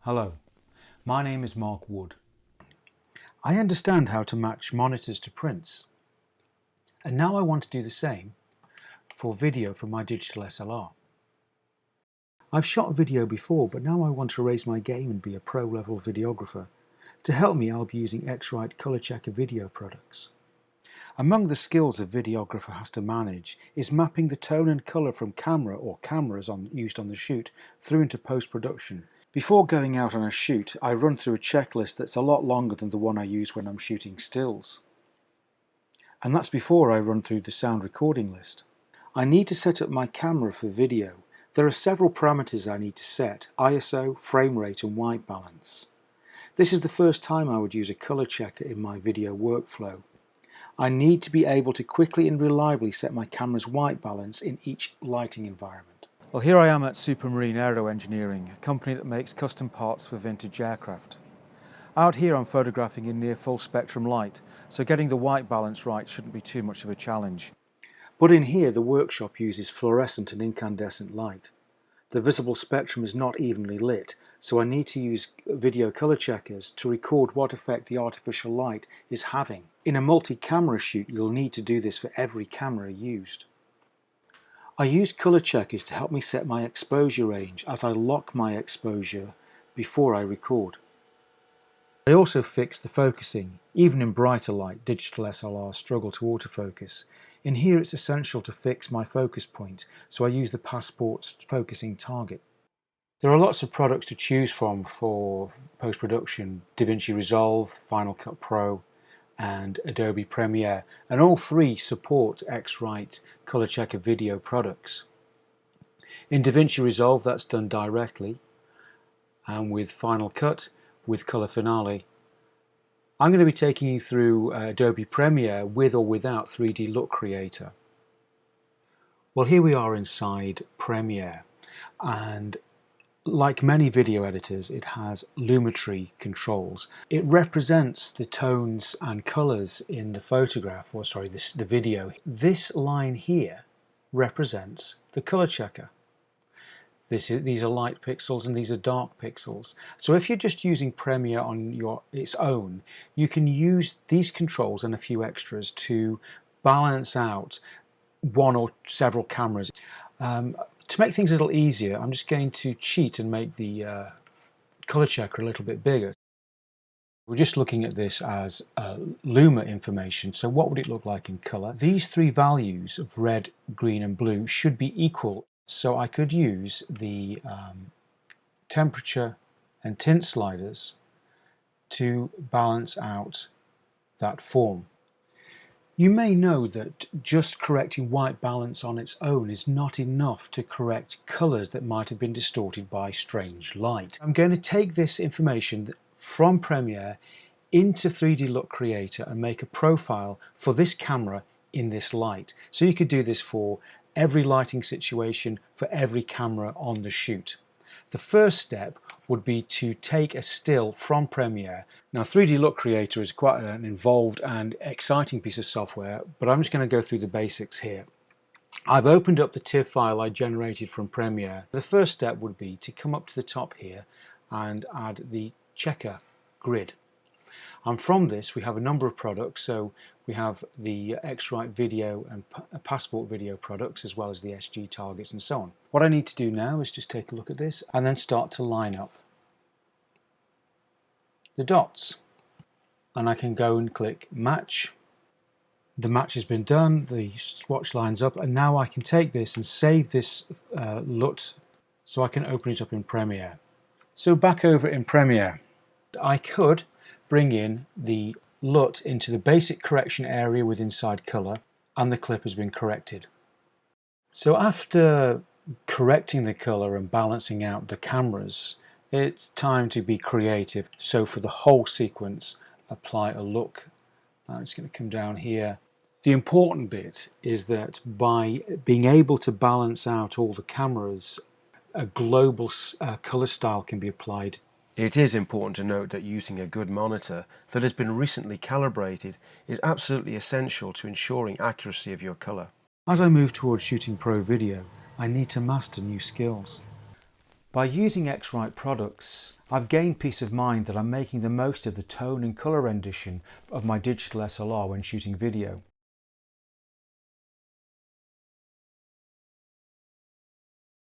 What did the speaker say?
Hello, my name is Mark Wood. I understand how to match monitors to prints, and now I want to do the same for video from my digital SLR. I've shot video before, but now I want to raise my game and be a pro-level videographer. To help me, I'll be using X-Rite ColorChecker Video Products. Among the skills a videographer has to manage is mapping the tone and colour from camera or cameras used on the shoot through into post-production. Before going out on a shoot, I run through a checklist that's a lot longer than the one I use when I'm shooting stills. And that's before I run through the sound recording list. I need to set up my camera for video. There are several parameters I need to set: ISO, frame rate and white balance. This is the first time I would use a color checker in my video workflow. I need to be able to quickly and reliably set my camera's white balance in each lighting environment. Well, here I am at Supermarine Aero Engineering, a company that makes custom parts for vintage aircraft. Out here I'm photographing in near full spectrum light, so getting the white balance right shouldn't be too much of a challenge. But in here the workshop uses fluorescent and incandescent light. The visible spectrum is not evenly lit, so I need to use video color checkers to record what effect the artificial light is having. In a multi-camera shoot you'll need to do this for every camera used. I use color checkers to help me set my exposure range as I lock my exposure before I record. I also fix the focusing. Even in brighter light, digital SLRs struggle to autofocus. In here it's essential to fix my focus point, so I use the Passport's focusing target. There are lots of products to choose from for post-production: DaVinci Resolve, Final Cut Pro and Adobe Premiere, and all three support X-Rite ColorChecker Video Products. In DaVinci Resolve that's done directly, and with Final Cut, with Color Finale. I'm going to be taking you through Adobe Premiere with or without 3D Look Creator. Well, here we are inside Premiere, and like many video editors, it has lumetri controls. It represents the tones and colours in the photograph, or sorry, the video. This line here represents the color checker. These are light pixels and these are dark pixels. So if you're just using Premiere on its own, you can use these controls and a few extras to balance out one or several cameras. To make things a little easier, I'm just going to cheat and make the color checker a little bit bigger. We're just looking at this as luma information, so what would it look like in color? These three values of red, green and blue should be equal, so I could use the temperature and tint sliders to balance out that form. You may know that just correcting white balance on its own is not enough to correct colours that might have been distorted by strange light. I'm going to take this information from Premiere into 3D Look Creator and make a profile for this camera in this light. So you could do this for every lighting situation, for every camera on the shoot. The first step would be to take a still from Premiere. Now 3D Look Creator is quite an involved and exciting piece of software, but I'm just going to go through the basics here. I've opened up the TIFF file I generated from Premiere. The first step would be to come up to the top here and add the checker grid. And from this we have a number of products, so we have the X-Rite video and Passport video products, as well as the SG targets and so on. What I need to do now is just take a look at this and then start to line up the dots. And I can go and click match. The match has been done, the swatch lines up, and now I can take this and save this LUT so I can open it up in Premiere. So back over in Premiere, I could bring in the LUT into the basic correction area with inside color, and the clip has been corrected. So after correcting the color and balancing out the cameras, it's time to be creative. So for the whole sequence, apply a look. I'm just going to come down here. The important bit is that by being able to balance out all the cameras, a global color style can be applied. It is important to note that using a good monitor that has been recently calibrated is absolutely essential to ensuring accuracy of your color. As I move towards shooting pro video, I need to master new skills. By using X-Rite products, I've gained peace of mind that I'm making the most of the tone and colour rendition of my digital SLR when shooting video.